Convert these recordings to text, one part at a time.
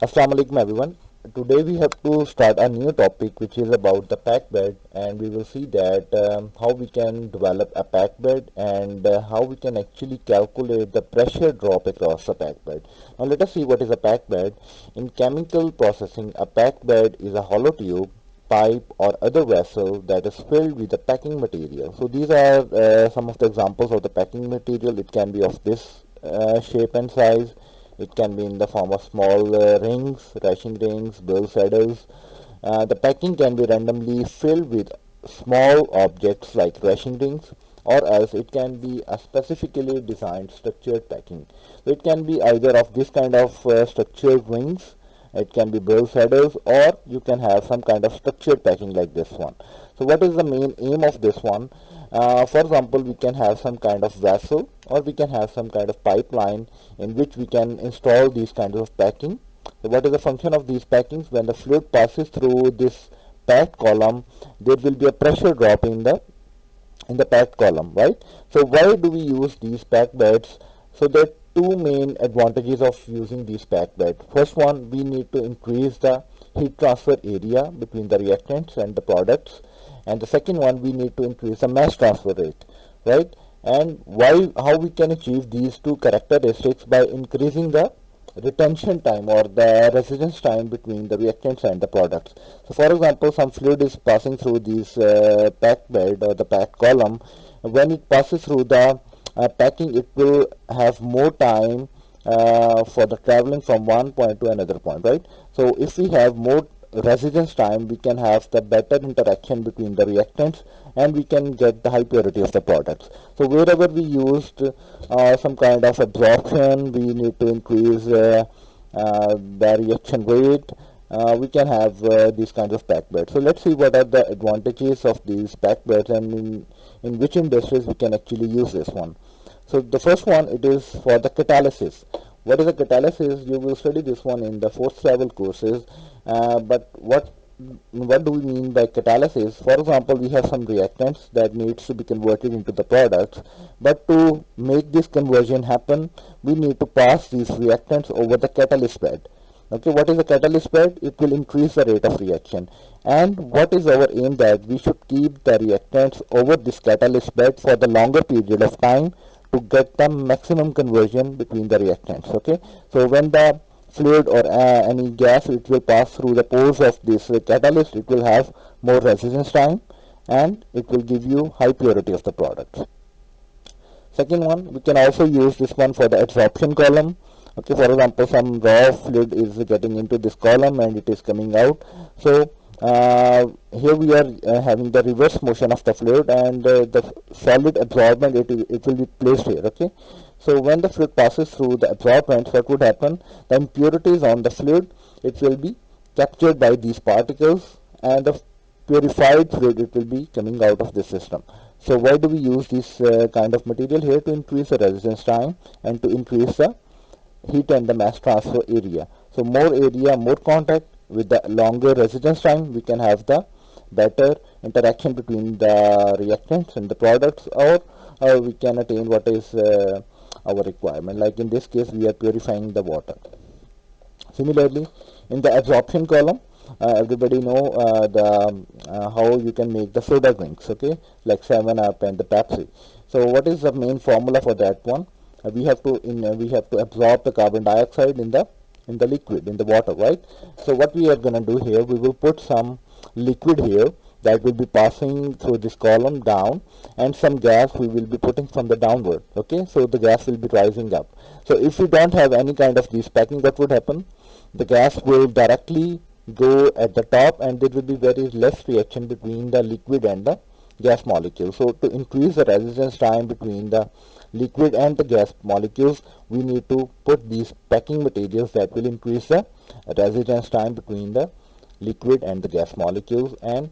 Assalamu alaikum everyone. Today we have to start a new topic which is about the pack bed, and we will see that how we can develop a pack bed and how we can actually calculate the pressure drop across the pack bed. Now let us see what is a pack bed. In chemical processing, a pack bed is a hollow tube, pipe or other vessel that is filled with the packing material. So these are some of the examples of the packing material. It can be of this shape and size. It can be in the form of small rings, racing rings, bill saddles. The packing can be randomly filled with small objects like racing rings, or else it can be a specifically designed structured packing. So it can be either of this kind of structured rings, it can be bill saddles, or you can have some kind of structured packing like this one. So what is the main aim of this one? For example, we can have some kind of vessel, or we can have some kind of pipeline in which we can install these kinds of packing. So what is the function of these packings? When the fluid passes through this packed column, there will be a pressure drop in the packed column, right? So why do we use these packed beds? So there are two main advantages of using these packed beds. First one, we need to increase the heat transfer area between the reactants and the products, and the second one, we need to increase the mass transfer rate, right? And how we can achieve these two characteristics? By increasing the retention time or the residence time between the reactants and the products. So for example, some fluid is passing through this packed bed or the packed column. When it passes through the packing, it will have more time for the traveling from one point to another point, right? So if we have more residence time, we can have the better interaction between the reactants, and we can get the high purity of the products. So wherever we used some kind of absorption, we need to increase the reaction rate. We can have these kinds of pack beds. So let's see what are the advantages of these pack beds, and in which industries we can actually use this one. So the first one, it is for the catalysis. What is a catalysis? You will study this one in the fourth level courses. But what do we mean by catalysis? For example, we have some reactants that needs to be converted into the products, but to make this conversion happen, we need to pass these reactants over the catalyst bed. Okay, what is a catalyst bed? It will increase the rate of reaction. And what is our aim? That we should keep the reactants over this catalyst bed for the longer period of time to get the maximum conversion between the reactants. Okay, so when the fluid or any gas which will pass through the pores of this catalyst, it will have more resistance time, and it will give you high purity of the product. Second one, we can also use this one for the absorption column. Okay, for example, some raw fluid is getting into this column and it is coming out. So here we are having the reverse motion of the fluid, and the solid absorbent, it will be placed here. Okay, so when the fluid passes through the absorbent, what would happen? The impurities on the fluid, it will be captured by these particles, and the purified fluid, it will be coming out of the system. So why do we use this kind of material here? To increase the resistance time and to increase the heat and the mass transfer area. So more area, more contact with the longer residence time, we can have the better interaction between the reactants and the products, or we can attain what is our requirement. Like in this case, we are purifying the water. Similarly, in the absorption column, everybody know how you can make the soda drinks, okay, like 7 Up and the Pepsi. So what is the main formula for that one? We have to absorb the carbon dioxide in the liquid, in the water, right? So what we are gonna do here, we will put some liquid here that will be passing through this column down, and some gas we will be putting from the downward. Okay, so the gas will be rising up. So if we don't have any kind of these packing, what would happen? The gas will directly go at the top, and there will be very less reaction between the liquid and the gas molecule. So to increase the resistance time between the liquid and the gas molecules, we need to put these packing materials that will increase the resistance time between the liquid and the gas molecules. And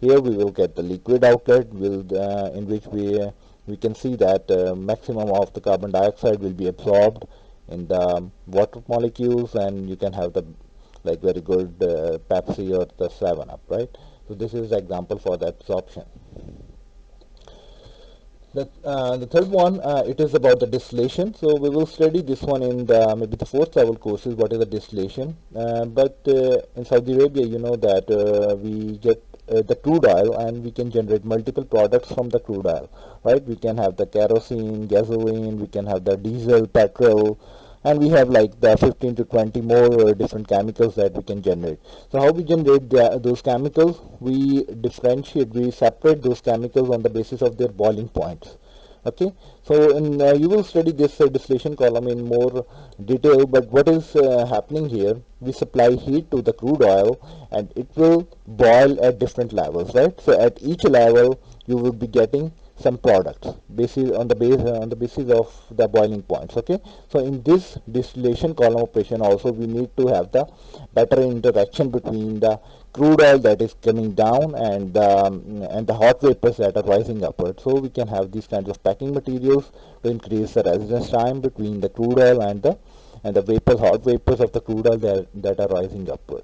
here we will get the liquid outlet in which we can see that maximum of the carbon dioxide will be absorbed in the water molecules, and you can have the like very good Pepsi or the 7 Up, right? So this is the example for the absorption. The third one, it is about the distillation. So we will study this one in the maybe the fourth level courses. What is the distillation? But in Saudi Arabia, you know that we get the crude oil, and we can generate multiple products from the crude oil, right? We can have the kerosene, gasoline, we can have the diesel, petrol, and we have like the 15 to 20 more different chemicals that we can generate. So how we generate those chemicals? We differentiate, we separate those chemicals on the basis of their boiling points. Okay, so you will study this distillation column in more detail, but what is happening here, we supply heat to the crude oil and it will boil at different levels, right? So at each level you will be getting some products basis on the basis of the boiling points. Okay, so in this distillation column operation also we need to have the better interaction between the crude oil that is coming down and the hot vapors that are rising upward. So we can have these kinds of packing materials to increase the residence time between the crude oil and the vapors, hot vapors of the crude oil that are rising upward.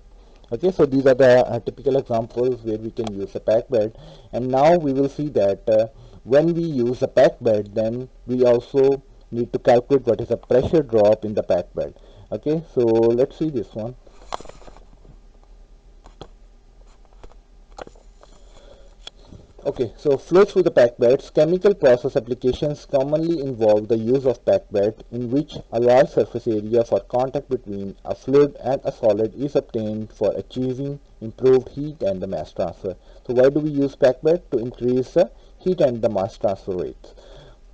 Okay, so these are the typical examples where we can use a pack bed, and now we will see that when we use a pack bed, then we also need to calculate what is the pressure drop in the pack bed. Okay, so let's see this one. Okay, so flow through the pack beds. Chemical process applications commonly involve the use of pack bed in which a large surface area for contact between a fluid and a solid is obtained for achieving improved heat and the mass transfer. So why do we use pack bed? To increase the heat and the mass transfer rates.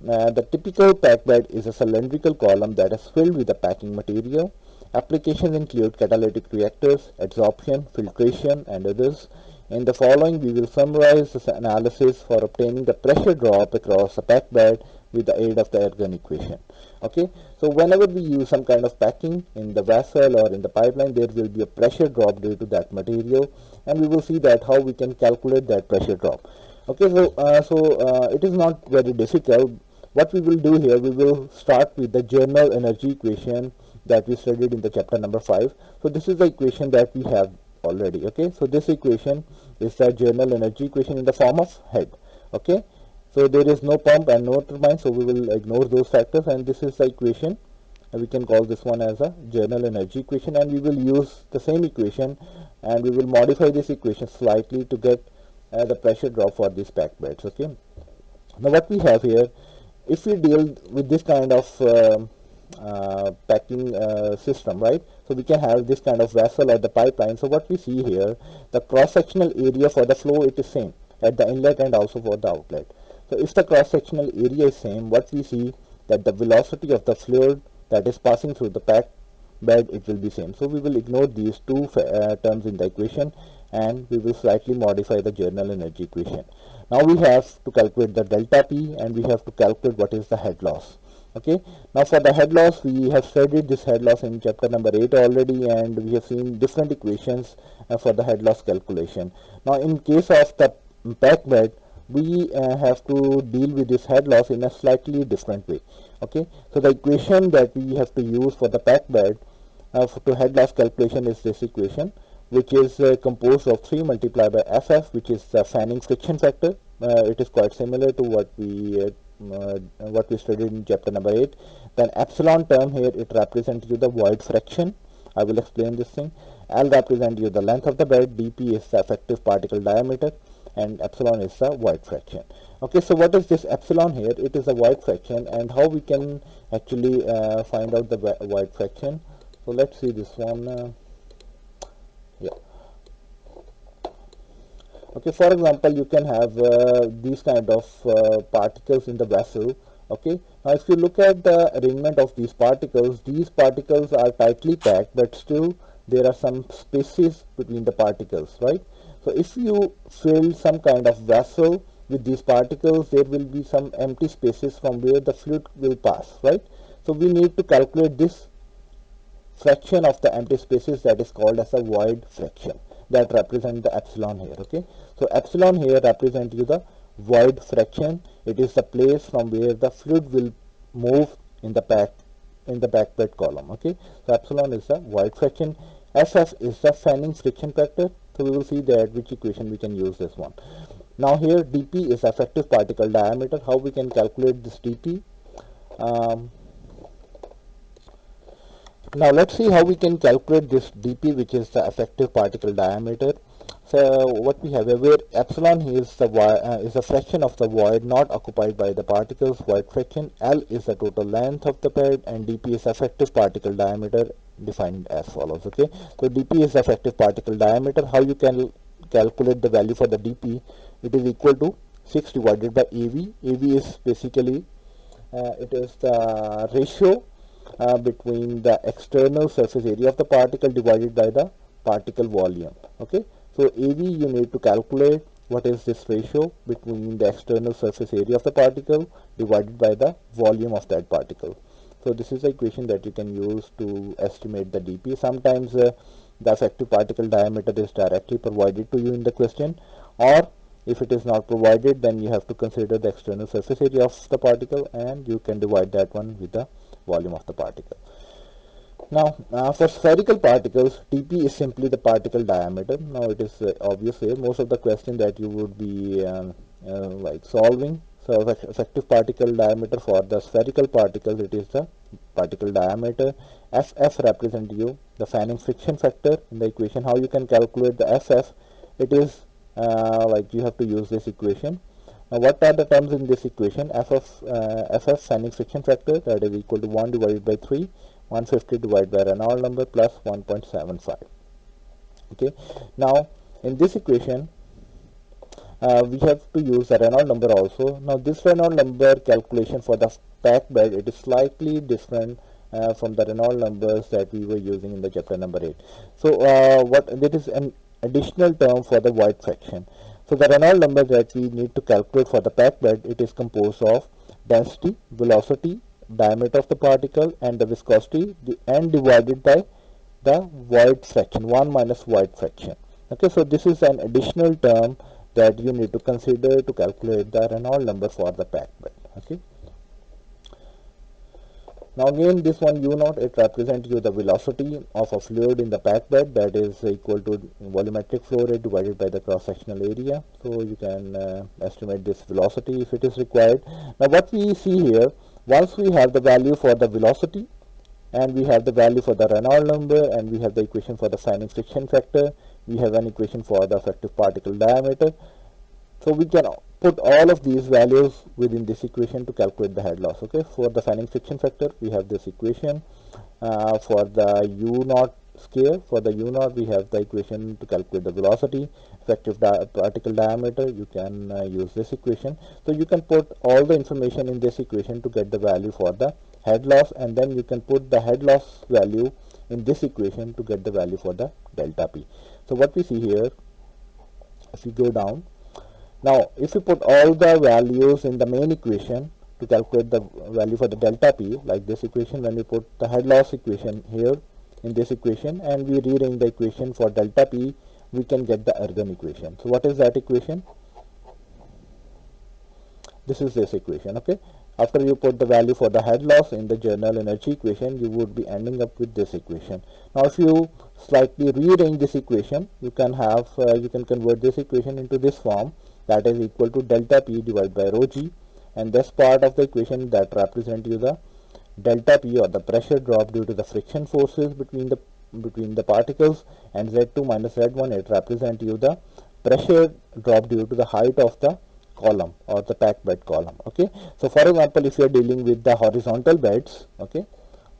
The typical pack bed is a cylindrical column that is filled with the packing material. Applications include catalytic reactors, adsorption, filtration, and others. In the following, we will summarize this analysis for obtaining the pressure drop across a pack bed with the aid of the Ergun equation. Okay, so whenever we use some kind of packing in the vessel or in the pipeline, there will be a pressure drop due to that material, and we will see that how we can calculate that pressure drop. Okay, so it is not very difficult. What we will do here, we will start with the general energy equation that we studied in the chapter number 5. So this is the equation that we have already. Okay, so this equation is the general energy equation in the form of head. Okay, so there is no pump and no turbine, so we will ignore those factors, and this is the equation. We can call this one as a general energy equation, and we will use the same equation and we will modify this equation slightly to get the pressure drop for these pack beds. Okay, now what we have here, if we deal with this kind of packing system, right? So we can have this kind of vessel at the pipeline. So what we see here, the cross-sectional area for the flow, it is same at the inlet and also for the outlet. So if the cross-sectional area is same, what we see that the velocity of the fluid that is passing through the pack bed, it will be same. So we will ignore these two terms in the equation, and we will slightly modify the general energy equation. Now we have to calculate the delta P, and we have to calculate what is the head loss. Okay, now for the head loss, we have studied this head loss in chapter number 8 already, and we have seen different equations for the head loss calculation. Now in case of the pack bed, we have to deal with this head loss in a slightly different way. Okay, so the equation that we have to use for the pack bed to head loss calculation is this equation, which is composed of 3 multiplied by FF, which is the fanning friction factor. It is quite similar to what we studied in chapter number 8. Then epsilon term here, it represents you the void fraction. I will explain this thing. L represents you the length of the bed, dP is the effective particle diameter, and epsilon is the void fraction. Okay, so what is this epsilon here? It is a void fraction, and how we can actually find out the void fraction. So let's see this one. Yeah. Okay, for example, you can have these kind of particles in the vessel. Okay, now if you look at the arrangement of these particles are tightly packed, but still there are some spaces between the particles, right? So if you fill some kind of vessel with these particles, there will be some empty spaces from where the fluid will pass, right? So we need to calculate this fraction of the empty spaces, that is called as a void fraction, that represent the epsilon here. Okay, so epsilon here represent you the void fraction. It is the place from where the fluid will move in the pack bed column. Okay, so epsilon is the void fraction. FF is the fanning friction factor. So we will see that which equation we can use this one. Now here dp is effective particle diameter. How we can calculate this dp? um, Now let's see how we can calculate this dp, which is the effective particle diameter. So what we have here, where epsilon is the is a fraction of the void not occupied by the particles, void fraction. L is the total length of the bed, and dp is effective particle diameter, defined as follows. Okay, so dp is effective particle diameter. How you can calculate the value for the dp? It is equal to 6 divided by av. Av is basically it is the ratio between the external surface area of the particle divided by the particle volume. Okay, so AV you need to calculate what is this ratio between the external surface area of the particle divided by the volume of that particle. So this is the equation that you can use to estimate the dp. Sometimes the effective particle diameter is directly provided to you in the question, or if it is not provided, then you have to consider the external surface area of the particle, and you can divide that one with the volume of the particle. Now, for spherical particles, dp is simply the particle diameter. Now, it is obvious here. Most of the question that you would be like solving. So, effective particle diameter for the spherical particles, it is the particle diameter. Ff represent you the fanning friction factor in the equation. How you can calculate the Ff? It is like you have to use this equation. Now, what are the terms in this equation? Ff fanning friction factor, that is equal to 1 divided by 3, 150 divided by Reynolds number plus 1.75. Okay. Now, in this equation, we have to use the Reynolds number also. Now, this Reynolds number calculation for the packed bed, it is slightly different from the Reynolds numbers that we were using in the chapter number 8. So, that is an additional term for the void fraction. So the Reynolds number that we need to calculate for the packed bed, it is composed of density, velocity, diameter of the particle, and the viscosity, and divided by the void fraction, 1 minus void fraction. Okay, so this is an additional term that you need to consider to calculate the Reynolds number for the packed bed. Okay. Now again, this one u naught, it represents you the velocity of a fluid in the packed bed, that is equal to volumetric flow rate divided by the cross-sectional area. So you can estimate this velocity if it is required. Now what we see here, once we have the value for the velocity, and we have the value for the Reynolds number, and we have the equation for the fanning friction factor, we have an equation for the effective particle diameter. So we can put all of these values within this equation to calculate the head loss. Okay, for the fanning friction factor, we have this equation. For the u naught scale, for the u naught, we have the equation to calculate the velocity. Effective particle diameter, you can use this equation. So you can put all the information in this equation to get the value for the head loss, and then you can put the head loss value in this equation to get the value for the delta P. So what we see here, if you go down, now if you put all the values in the main equation to calculate the value for the delta P, like this equation, when we put the head loss equation here in this equation, and we rearrange the equation for delta P, we can get the ergon equation. So what is that equation? This is this equation. Okay, after you put the value for the head loss in the general energy equation, you would be ending up with this equation. Now if you slightly rearrange this equation, you can have you can convert this equation into this form, that is equal to delta P divided by rho g, and this part of the equation that represent you the delta P, or the pressure drop due to the friction forces between the particles, and Z2 minus Z1, it represent you the pressure drop due to the height of the column or the packed bed column. Okay, so for example, if you are dealing with the horizontal beds, okay,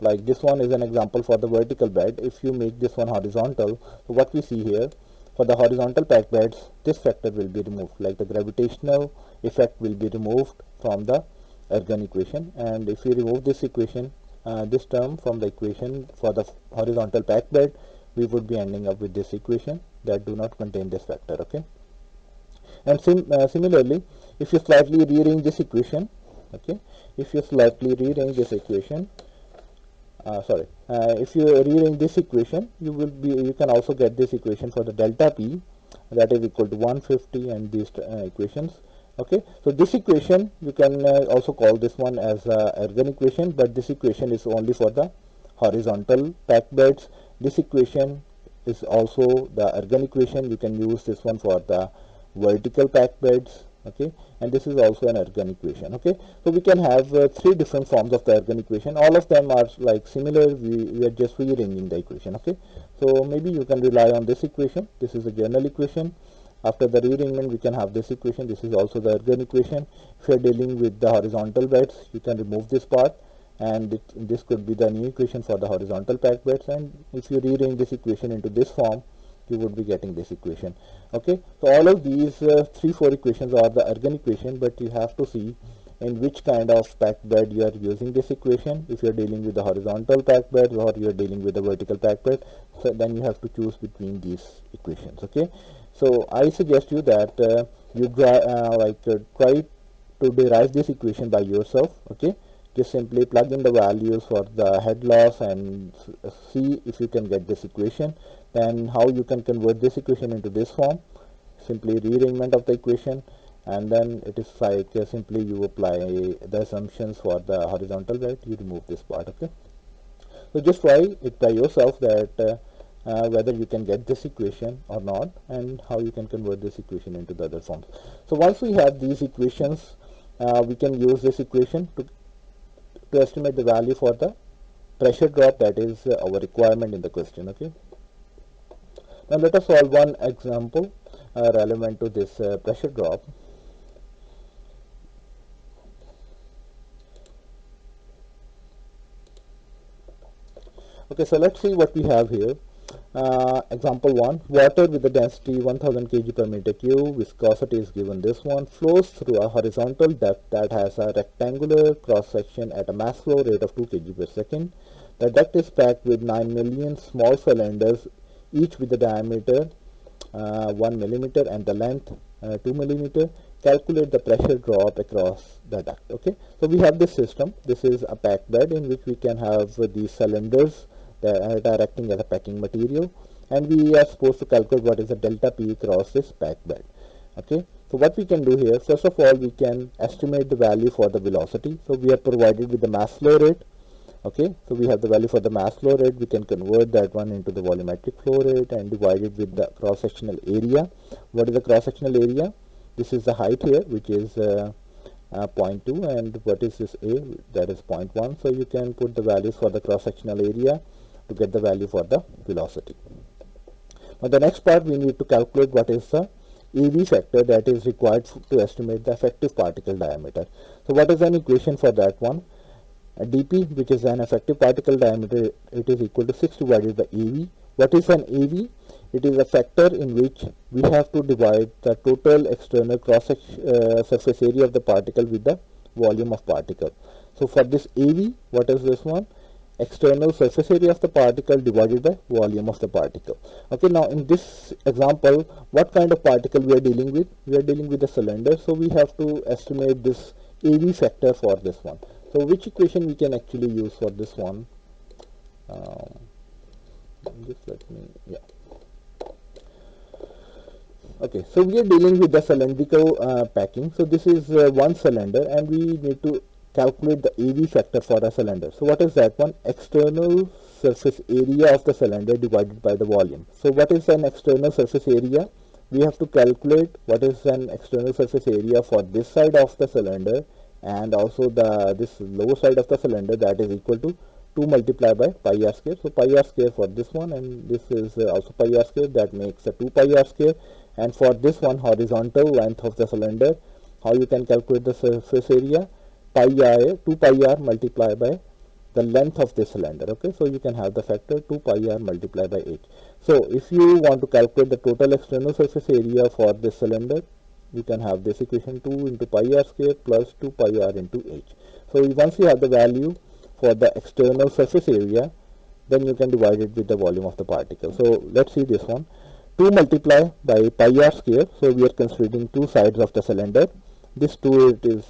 like this one is an example for the vertical bed. If you make this one horizontal, so what we see here, for the horizontal packed beds, this factor will be removed, like the gravitational effect will be removed from the ergon equation. And if you remove this equation, this term from the equation for the horizontal packed bed, we would be ending up with this equation that do not contain this factor. Okay, and similarly, if you slightly rearrange this equation, okay, if you slightly rearrange this equation, if you rearrange this equation, you can also get this equation for the delta P, that is equal to 150, and these equations. Okay, so this equation you can also call this one as ergon equation, but this equation is only for the horizontal packed beds. This equation is also the ergon equation. You can use this one for the vertical packed beds, okay, and this is also an ergon equation. Okay, so we can have three different forms of the ergon equation. All of them are like similar. We are just rearranging the equation. Okay, so maybe you can rely on this equation. This is a general equation. After the rearrangement, we can have this equation. This is also the ergon equation. If you are dealing with the horizontal beds, you can remove this part, and this could be the new equation for the horizontal packed beds. And if you rearrange this equation into this form, you would be getting this equation. Okay, so all of these 3-4 equations are the ergon equation, but you have to see in which kind of packed bed you are using this equation. If you are dealing with the horizontal packed bed or you are dealing with the vertical packed bed, so then you have to choose between these equations. Okay, so I suggest you that you try to derive this equation by yourself. Okay, just simply plug in the values for the head loss and see if you can get this equation. Then how you can convert this equation into this form, simply rearrangement of the equation, and then it is like simply you apply the assumptions for the horizontal bed, you remove this part. Okay, so just try it by yourself that whether you can get this equation or not, and how you can convert this equation into the other forms. So once we have these equations, we can use this equation to estimate the value for the pressure drop, that is our requirement in the question. Okay, now let us solve one example relevant to this pressure drop. Okay, so let's see what we have here. Example 1, water with the density 1000 kg per meter cube, viscosity is given this one, flows through a horizontal duct that has a rectangular cross section at a mass flow rate of 2 kg per second. The duct is packed with 9 million small cylinders, each with a diameter 1 millimeter and the length 2 millimeter. Calculate the pressure drop across the duct. Okay, so we have this system. This is a packed bed in which we can have these cylinders that are acting as a packing material, and we are supposed to calculate what is the delta P across this packed bed. Okay, so what we can do here, first of all, we can estimate the value for the velocity. So we are provided with the mass flow rate. Okay, so we have the value for the mass flow rate. We can convert that one into the volumetric flow rate and divide it with the cross-sectional area. What is the cross-sectional area? This is the height here, which is 0.2, and what is this A? That is 0.1. So you can put the values for the cross-sectional area to get the value for the velocity. Now the next part, we need to calculate what is the EV factor that is required to estimate the effective particle diameter. So what is an equation for that one? dP, which is an effective particle diameter, it is equal to 6 divided by EV. What is an EV? It is a factor in which we have to divide the total external cross surface area of the particle with the volume of particle. So for this EV, what is this one? External surface area of the particle divided by volume of the particle. Okay, now in this example, what kind of particle we are dealing with? We are dealing with a cylinder, so we have to estimate this EV factor for this one. So which equation we can actually use for this one? Just let me, yeah. Okay, so we are dealing with the cylindrical packing. So this is one cylinder, and we need to calculate the AV factor for a cylinder. So what is that one? External surface area of the cylinder divided by the volume. So what is an external surface area? We have to calculate what is an external surface area for this side of the cylinder, and also this lower side of the cylinder, that is equal to 2 multiplied by pi r square. So pi r square for this one, and this is also pi r square, that makes a 2 pi r square. And for this one, horizontal length of the cylinder, how you can calculate the surface area? Pi r, 2 pi r multiplied by the length of this cylinder. Okay, so you can have the factor 2 pi r multiplied by h. So if you want to calculate the total external surface area for this cylinder, you can have this equation 2 into pi r square plus 2 pi r into h. So once you have the value for the external surface area, then you can divide it with the volume of the particle. So let's see this one. 2 multiplied by pi r square, so we are considering two sides of the cylinder. This 2, it is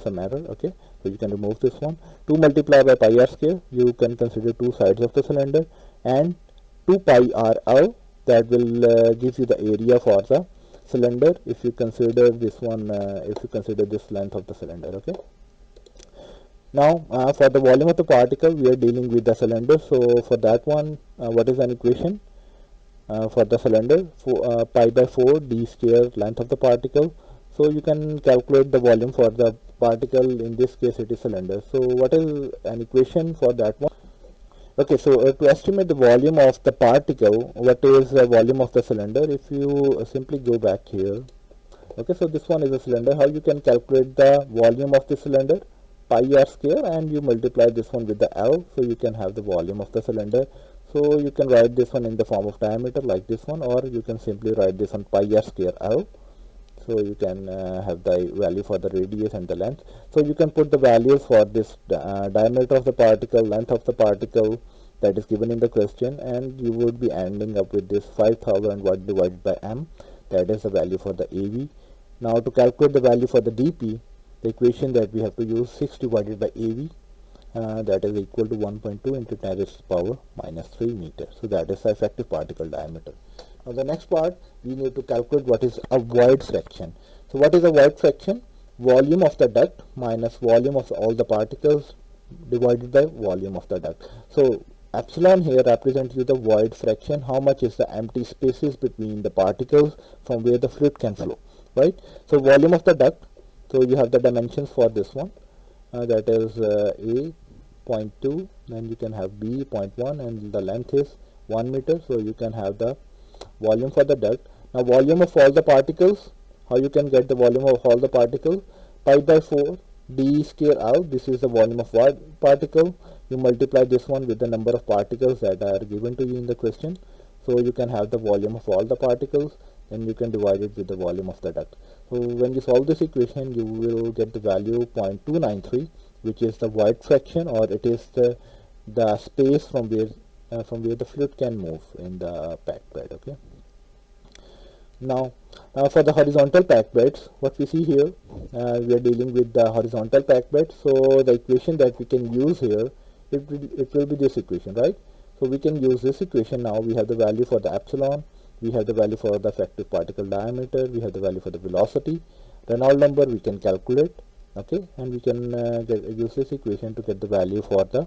some error. Okay, so you can remove this one. 2 multiplied by pi r square, you can consider two sides of the cylinder, and 2 pi r out, that will give you the area for the cylinder if you consider this one, if you consider this length of the cylinder. Okay, now for the volume of the particle, we are dealing with the cylinder. So for that one, what is an equation? for the cylinder, pi by 4 d square length of the particle. So you can calculate the volume for the particle. In this case it is cylinder. So what is an equation for that one? Okay, so to estimate the volume of the particle, what is the volume of the cylinder? If you simply go back here, okay, so this one is a cylinder. How you can calculate the volume of the cylinder? Pi r square, and you multiply this one with the L, so you can have the volume of the cylinder. So you can write this one in the form of diameter like this one, or you can simply write this on pi r square L. So you can have the value for the radius and the length. So you can put the values for this diameter of the particle, length of the particle that is given in the question, and you would be ending up with this 5000 watt divided by m. That is the value for the AV. Now to calculate the value for the dP, the equation that we have to use, 6 divided by AV, that is equal to 1.2 into 10 raised to the power minus 3 meter. So that is the effective particle diameter. Now the next part, we need to calculate what is a void fraction. So what is a void fraction? Volume of the duct minus volume of all the particles divided by volume of the duct. So epsilon here represents you the void fraction. How much is the empty spaces between the particles from where the fluid can flow, right? So volume of the duct. So you have the dimensions for this one. That is A 0.2, then you can have B 0.1, and the length is 1 meter. So you can have the volume for the duct. Now volume of all the particles, how you can get the volume of all the particles? Pi by 4 d square L, this is the volume of one particle. You multiply this one with the number of particles that are given to you in the question. So you can have the volume of all the particles, then you can divide it with the volume of the duct. So when you solve this equation, you will get the value 0.293, which is the void fraction, or it is the space from where the fluid can move in the packed bed. Okay. Now, for the horizontal packed beds, what we see here, we are dealing with the horizontal packed bed. So the equation that we can use here, it will be this equation, right? So we can use this equation now. We have the value for the epsilon, we have the value for the effective particle diameter, we have the value for the velocity. Reynolds number we can calculate, okay, and we can use this equation to get the value for the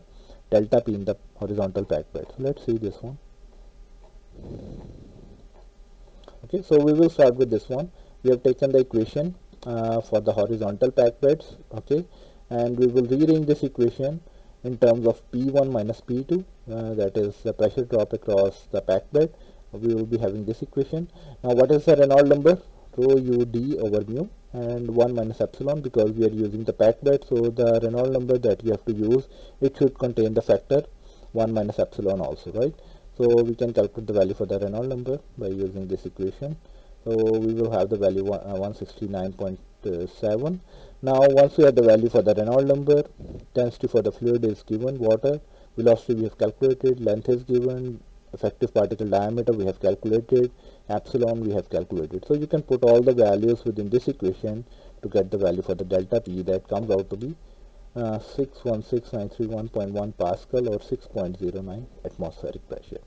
delta P in the horizontal packed bed. So let's see this one. Okay, so we will start with this one. We have taken the equation for the horizontal packed beds, okay, and we will rearrange this equation in terms of P1 minus P2, that is the pressure drop across the packed bed. We will be having this equation. Now what is the Reynolds number? Rho ud over mu, and 1 minus epsilon, because we are using the packed bed, so the Reynolds number that you have to use, it should contain the factor 1 minus epsilon also, right? So we can calculate the value for the Reynolds number by using this equation. So we will have the value 169.7. Now once we have the value for the Reynolds number, density for the fluid is given, water, velocity we have calculated, length is given, effective particle diameter we have calculated, epsilon we have calculated. So you can put all the values within this equation to get the value for the delta P, that comes out to be 616,931.1 Pascal, or 6.09 atmospheric pressure.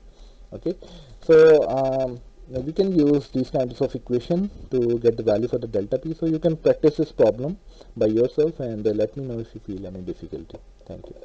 Okay, so we can use these kinds of equation to get the value for the delta P. So you can practice this problem by yourself, and let me know if you feel any difficulty. Thank you.